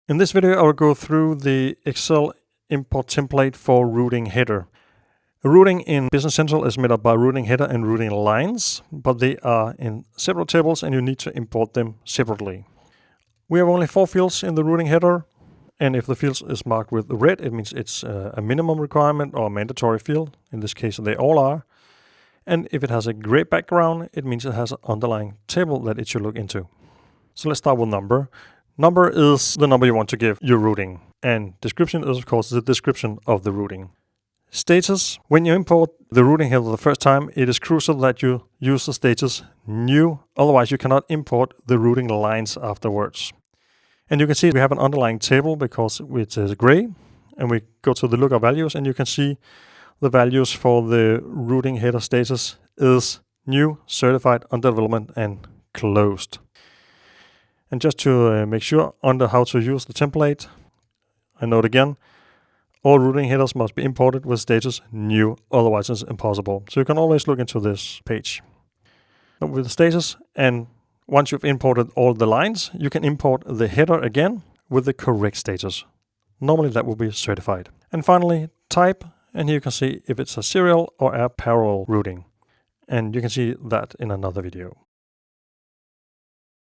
In this video, I will go through the Excel import template for routing header. Routing in Business Central is made up by routing header and routing lines, but they are in separate tables and you need to import them separately. We have only 4 fields in the routing header, and if the field is marked with red, it means it's a minimum requirement or a mandatory field. In this case, they all are. And if it has a gray background, it means it has an underlying table that it should look into. So let's start with number. Number is the number you want to give your routing, and description is of course the description of the routing. Status: when you import the routing header the first time, it is crucial that you use the status new, otherwise you cannot import the routing lines afterwards. And you can see we have an underlying table because it is gray, and we go to the lookup values and you can see the values for the routing header status is new, certified, under development, and closed. And just to make sure under how to use the template, I note again, all routing headers must be imported with status new, otherwise it's impossible. So you can always look into this page. With the status, and once you've imported all the lines, you can import the header again with the correct status. Normally that will be certified. And finally, type, and here you can see if it's a serial or a parallel routing. And you can see that in another video.